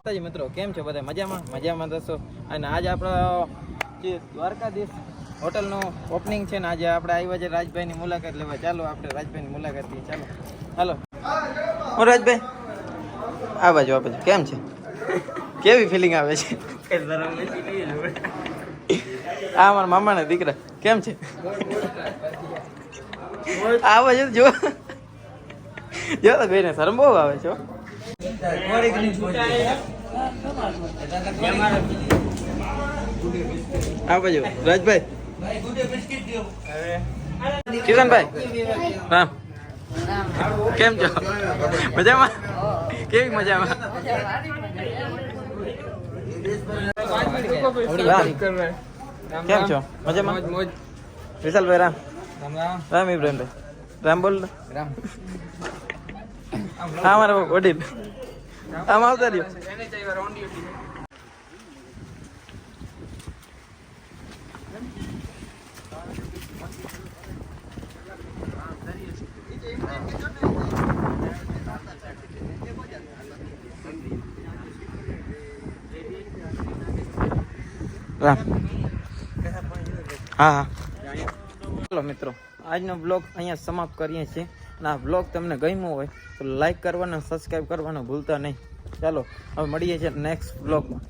મિત્રો કેમ છો બધા મજામાં થશો અને આજે આપણો જે દ્વારકાધીશ હોટલનું ઓપનિંગ છે ને આજે આપણે આવ્યા છે રાજભાઈની મુલાકાત લેવા. ચાલો આપણે રાજભાઈની મુલાકાત લઈએ. ચાલો હાલો. હું રાજભાઈ આ બાજુ કેમ છે? કેવી ફિલિંગ આવે છે? આ મારા મામાના દીકરા કેમ છે? આ બાજુ જો જો તો બેને શરમ બહુ આવે છે. આ બાજુ રાજભાઈ કિશનભાઈ રામ કેમ છો? મજામાં? કેવી મજામાં? કેમ છો? મજામાં? વિશાલભાઈ રામ રામ ઇબ્રાહીમભાઈ રામ બોલ. હા મારા વડીલ આમ આવતા રહ્યો. રામ હા ચાલો મિત્રો આજનો બ્લોગ અહીંયા સમાપ્ત કરીએ છીએ અને આ બ્લોગ તમને ગમ્યો હોય તો લાઈક કરવાનું સબસ્ક્રાઈબ કરવાનું ભૂલતા નહીં. ચાલો હવે મળીએ છીએ નેક્સ્ટ બ્લોગમાં.